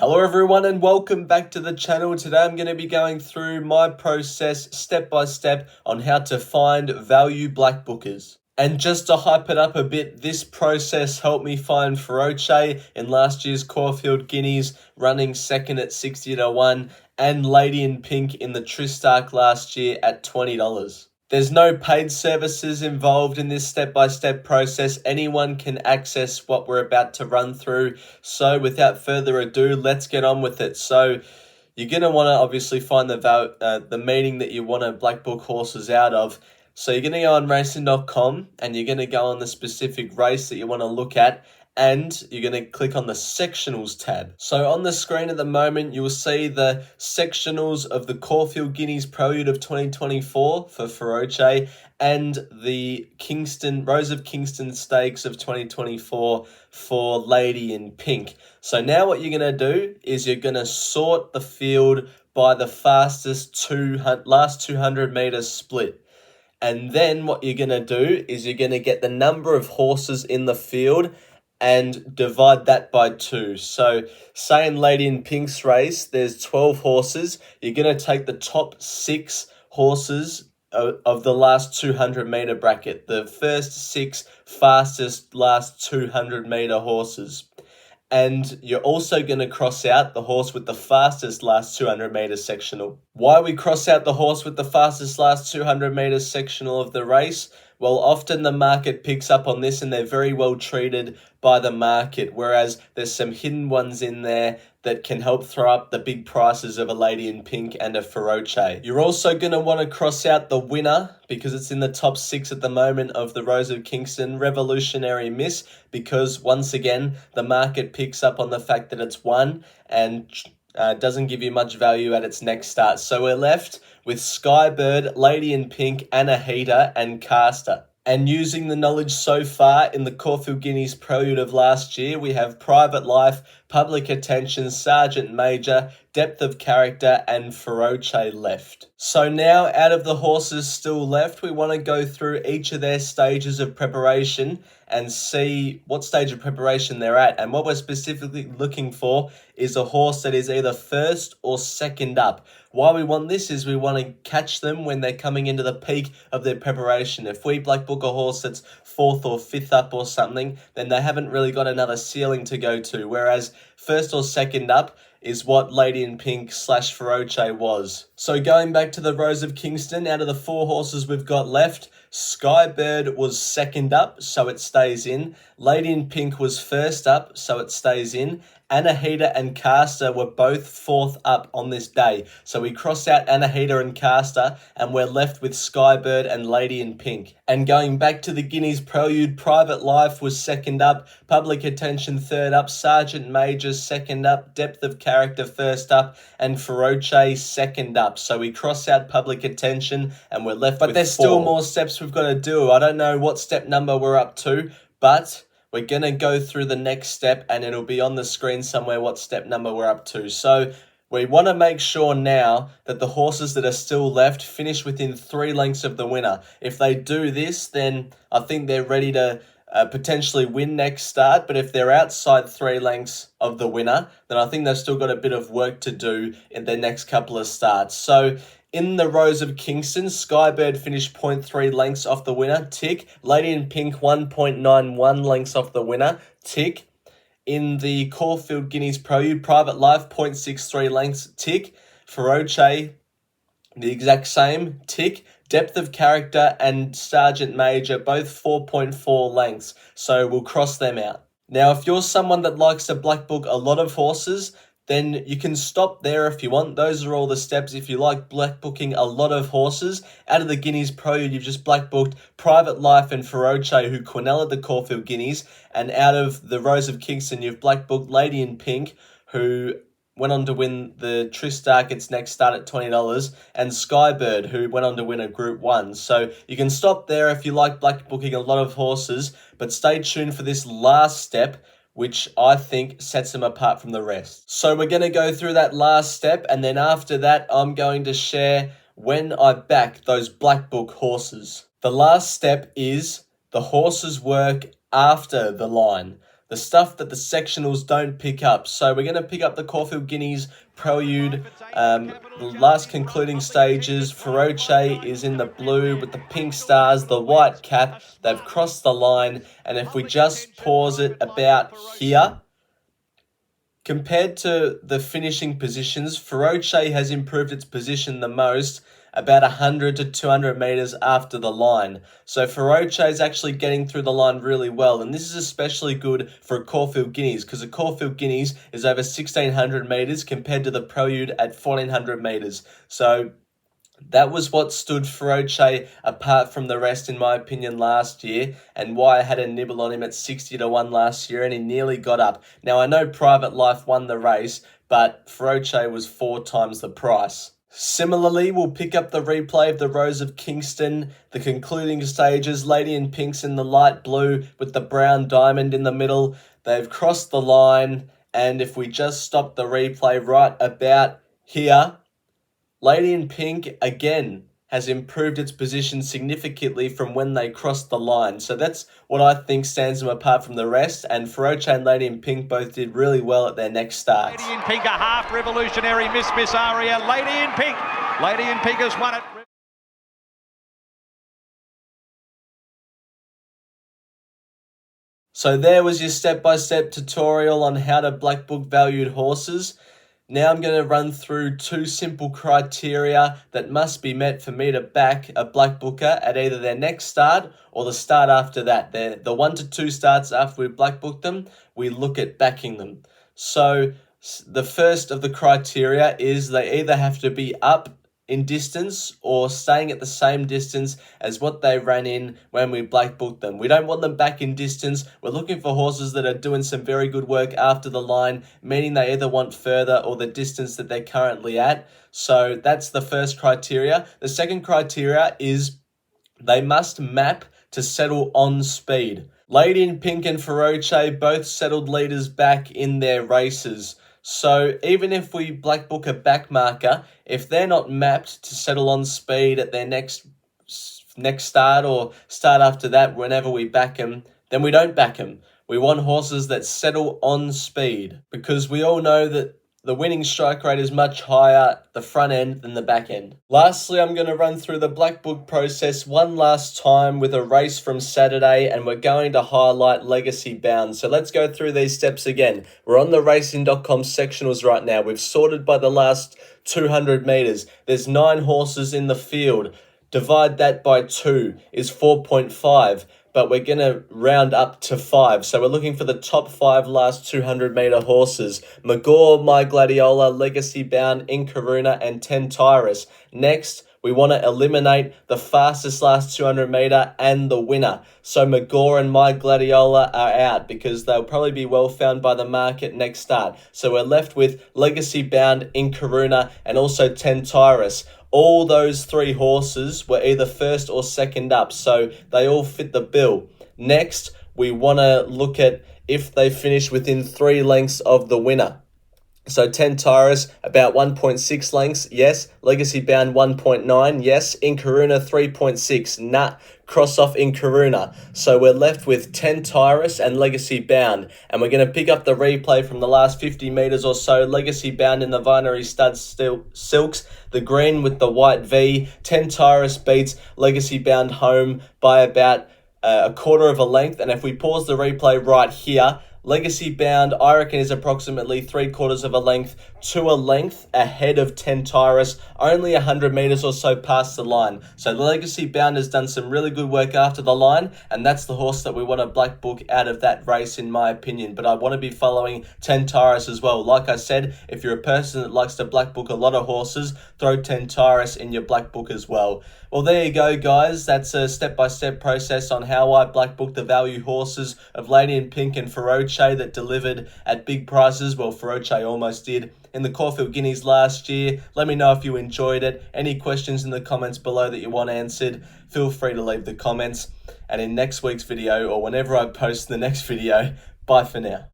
Hello everyone and welcome back to the channel. Today I'm going to be going through my process step by step on how to find value black bookers. And just to hype it up a bit, this process helped me find Feroce in last year's Caulfield Guineas, running second at 60-1, and Lady in Pink in the Tristarc last year at $20. There's no paid services involved in this step-by-step process. Anyone can access what we're about to run through. So without further ado, let's get on with it. So you're going to want to obviously find the meeting that you want to black book horses out of. So you're going to go on racing.com and you're going to go on the specific race that you want to look at. And you're going to click on the sectionals tab. So on the screen at the moment, you will see the sectionals of the Caulfield Guineas Prelude of 2024 for Feroce and the Rose of Kingston Stakes of 2024 for Lady in Pink. So now what you're going to do is you're going to sort the field by the fastest last 200 meters split. And then what you're going to do is you're going to get the number of horses in the field and divide that by 2. So say in Lady in Pink's race, there's 12 horses. You're going to take the top 6 horses of the last 200 meter bracket, the first 6 fastest last 200 meter horses. And you're also going to cross out the horse with the fastest last 200 meters sectional. Why we cross out the horse with the fastest last 200 meters sectional of the race? Well, often the market picks up on this and they're very well treated by the market, whereas there's some hidden ones in there that can help throw up the big prices of a Lady in Pink and a Feroce. You're also going to want to cross out the winner because it's in the top 6 at the moment of the Rose of Kingston Revolutionary Miss, because once again, the market picks up on the fact that it's won and doesn't give you much value at its next start. So we're left with Skybird, Lady in Pink, Anahita, and Caster. And using the knowledge so far in the Caulfield Guineas Prelude of last year, we have Private Life, Public Attention, Sergeant Major, Depth of Character, and Feroce left. So now, out of the horses still left, we want to go through each of their stages of preparation and see what stage of preparation they're at. And what we're specifically looking for is a horse that is either first or second up. Why we want this is we want to catch them when they're coming into the peak of their preparation. If we black book a horse that's 4th or 5th up or something, then they haven't really got another ceiling to go to. Whereas first or second up is what Lady in Pink / Feroce was. So going back to the Rose of Kingston, out of the 4 horses we've got left, Skybird was second up, so it stays in. Lady in Pink was first up, so it stays in. Anahita and Caster were both 4th up on this day. So we cross out Anahita and Caster and we're left with Skybird and Lady in Pink. And going back to the Guineas Prelude, Private Life was second up, Public Attention 3rd up, Sergeant Major 2nd up, Depth of Character 1st up, and Feroce 2nd up. So we cross out Public Attention and we're left with 4. But there's still more steps we've got to do. I don't know what step number we're up to, but we're going to go through the next step and it'll be on the screen somewhere what step number we're up to. So we want to make sure now that the horses that are still left finish within 3 lengths of the winner. If they do this, then I think they're ready to potentially win next start. But if they're outside 3 lengths of the winner, then I think they've still got a bit of work to do in their next couple of starts. So in the Rose of Kingston, Skybird finished 0.3 lengths off the winner, tick. Lady in Pink, 1.91 lengths off the winner, tick. In the Caulfield Guineas Prelude, Private Life, 0.63 lengths, tick. Feroce, the exact same, tick. Depth of Character and Sergeant Major, both 4.4 lengths, so we'll cross them out. Now, if you're someone that likes to black book a lot of horses, then you can stop there if you want. Those are all the steps. If you like black booking a lot of horses, out of the Guineas Prelude, you've just black booked Private Life and Feroce, who Quinella the Caulfield Guineas, and out of the Rose of Kingston, you've black booked Lady in Pink, who went on to win the Tristarc its next start at $20, and Skybird, who went on to win a Group 1. So you can stop there if you like black booking a lot of horses, but stay tuned for this last step, which I think sets them apart from the rest. So we're going to go through that last step, and then after that, I'm going to share when I back those black book horses. The last step is the horses work after the line. the stuff that the sectionals don't pick up. So we're going to pick up the Caulfield Guineas Prelude, the last concluding stages. Feroce is in the blue with the pink stars, the white cap. They've crossed the line, and if we just pause it about here, compared to the finishing positions, Feroce has improved its position the most, about 100 to 200 meters after the line. So Feroce is actually getting through the line really well, and this is especially good for a Caulfield Guineas, because a Caulfield Guineas is over 1,600 meters compared to the Prelude at 1,400 meters. So that was what stood Feroce apart from the rest, in my opinion, last year, and why I had a nibble on him at 60 to 1 last year, and he nearly got up. Now, I know Private Life won the race, but Feroce was 4 times the price. Similarly, we'll pick up the replay of the Rose of Kingston, the concluding stages. Lady in Pink's in the light blue with the brown diamond in the middle. They've crossed the line, and if we just stop the replay right about here, Lady in Pink, again, has improved its position significantly from when they crossed the line. So that's what I think stands them apart from the rest. And Feroce and Lady in Pink both did really well at their next starts. Lady in Pink, a half revolutionary Miss Aria. Lady in Pink. Lady in Pink has won it. So there was your step-by-step tutorial on how to black book valued horses. Now I'm going to run through 2 simple criteria that must be met for me to back a black booker at either their next start or the start after that. The 1 to 2 starts after we black book them, we look at backing them. So the first of the criteria is they either have to be up in distance or staying at the same distance as what they ran in when we black booked them. We don't want them back in distance. We're looking for horses that are doing some very good work after the line, meaning they either want further or the distance that they're currently at. So that's the first criteria. The second criteria is they must map to settle on speed. Lady in Pink and Feroce both settled leaders back in their races. So even if we black book a back marker, if they're not mapped to settle on speed at their next start or start after that, whenever we back them, then we don't back them. We want horses that settle on speed, because we all know that the winning strike rate is much higher at the front end than the back end. Lastly, I'm going to run through the black book process one last time with a race from Saturday, and we're going to highlight Legacy Bound. So let's go through these steps again. We're on the racing.com sectionals right now. We've sorted by the last 200 meters. There's 9 horses in the field. Divide that by 2 is 4.5. But we're going to round up to 5. So we're looking for the top 5 last 200 meter horses. Magor, My Gladiola, Legacy Bound, Inkaruna, and Tentyrus. Next, we want to eliminate the fastest last 200 meter and the winner. So Magor and My Gladiola are out because they'll probably be well found by the market next start. So we're left with Legacy Bound, Inkaruna, and also Tentyrus. All those 3 horses were either first or second up, so they all fit the bill. Next, we want to look at if they finish within 3 lengths of the winner. So Tentyrus, about 1.6 lengths, yes. Legacy Bound, 1.9, yes. Inkaruna, 3.6, nah. Cross off Inkaruna. So we're left with Tentyrus and Legacy Bound. And we're going to pick up the replay from the last 50 meters or so. Legacy Bound in the Vinery Stud Silks. The green with the white V. Tentyrus beats Legacy Bound home by about a quarter of a length. And if we pause the replay right here, Legacy Bound, I reckon, is approximately 3/4 of a length to a length ahead of Tentyrus, only 100 meters or so past the line. So the Legacy Bound has done some really good work after the line, and that's the horse that we want to black book out of that race, in my opinion. But I want to be following Tentyrus as well. Like I said, if you're a person that likes to black book a lot of horses, throw Tentyrus in your black book as well. Well, there you go, guys. That's a step-by-step process on how I black book the value horses of Lady in Pink and Feroce that delivered at big prices. Well, Feroce almost did in the Caulfield Guineas last year. Let me know if you enjoyed it. Any questions in the comments below that you want answered, feel free to leave the comments. And in next week's video, or whenever I post the next video, bye for now.